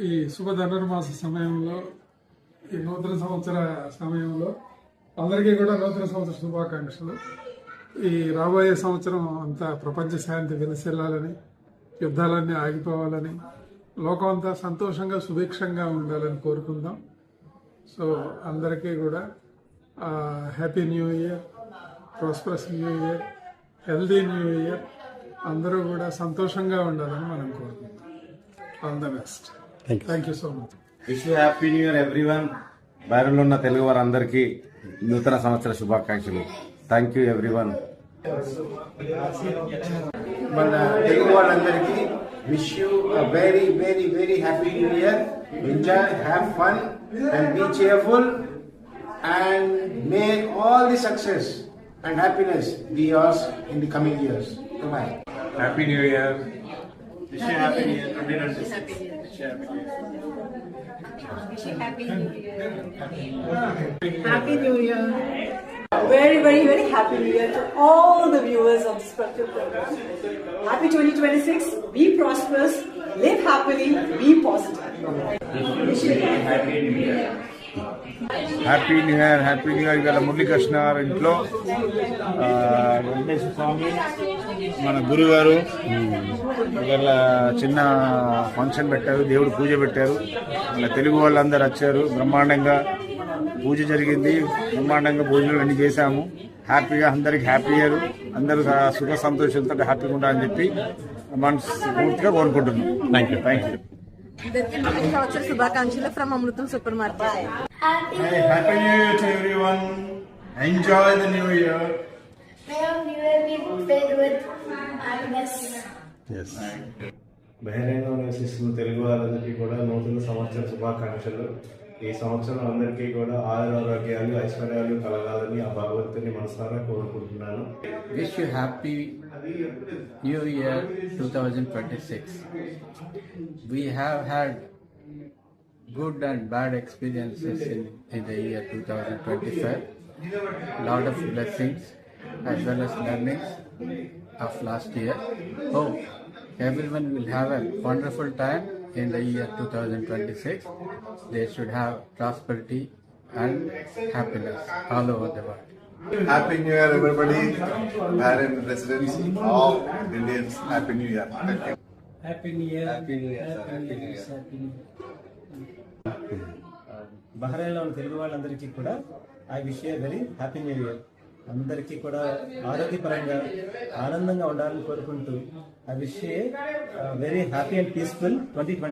ఈ శుభ ధనుర్మాస సమయంలో, ఈ నూతన సంవత్సర సమయంలో అందరికీ కూడా నూతన సంవత్సర శుభాకాంక్షలు. ఈ రాబోయే సంవత్సరం అంతా ప్రపంచ శాంతి వెలిసెల్లాలని, యుద్ధాలన్నీ ఆగిపోవాలని, లోకం అంతా సంతోషంగా సుభిక్షంగా ఉండాలని కోరుకుందాం. సో అందరికీ కూడా happy new year, prosperous new year, healthy new year. అందరూ కూడా సంతోషంగా ఉండాలని మనం కోరుకుందాం. All the best. Thank you so much. Wish you happy new year everyone. బయటలో ఉన్న తెలుగు వారందరికీ నూతన సంవత్సర శుభాకాంక్షలు. Thank you everyone. మన తెలుగు వాళ్ళందరికీ wish you very very very happy new year. Enjoy, have fun and be cheerful and may all the success and happiness be yours in the coming years. Bye. Happy new year. Wish you happy new year 2026. Happy New Year. Happy New Year. Very, very, very happy New Year to all the viewers of this particular program. Happy 2026. Be prosperous, live happily, be positive. Happy new year. Happy new year. ఇవాళ మురళీకృష్ణ గారి ఇంట్లో వెంకటేశ్వర స్వామి మన గురుగారు ఇవాళ చిన్న function పెట్టారు, దేవుడు పూజ పెట్టారు. మన తెలుగు వాళ్ళందరూ వచ్చారు, బ్రహ్మాండంగా పూజ జరిగింది, బ్రహ్మాండంగా భోజనాలు అన్ని చేశాము. హ్యాపీగా అందరికి హ్యాపీ ఇయర్, అందరూ సుఖ సంతోషంతో హ్యాపీగా ఉండాలని చెప్పి మనస్ఫూర్తిగా కోరుకుంటున్నాం. Thank you. అందరికీ నూతన సంవత్సర శుభాకాంక్షలు from Amrutham super market. Happy New Year to everyone. Enjoy the New Year. May your New Year be filled with happiness. బహిరంగంలో నివసిస్తున్న తెలుగు వారందరికీ కూడా నూతన సంవత్సర శుభాకాంక్షలు. ఈ సంవత్సరం అందరికీ కూడా ఆరోగ్యాలు ఐశ్వర్యాలు కలగాలని ఆ భగవంతుని మనసారా కోరుకుంటున్నాను. Wish you happy New Year 2026. We have had good and bad experiences in the year 2025. Lot of blessings as well as learnings of last year. Hope everyone will have a wonderful time in the year 2026. They should have prosperity and happiness all over the world. Happy New Year, everybody. Parent residents, all Indians. Happy New Year. Thank you. Happy New Year. Happy New Year. Happy New Year. బహ్రెయిన్లో ఉన్న తెలుగు వాళ్ళందరికీ కూడా I wish you very happy new year. అందరికీ కూడా ఆరోగ్యపరంగా ఆనందంగా ఉండాలని కోరుకుంటూ I wish you very happy and peaceful 2020.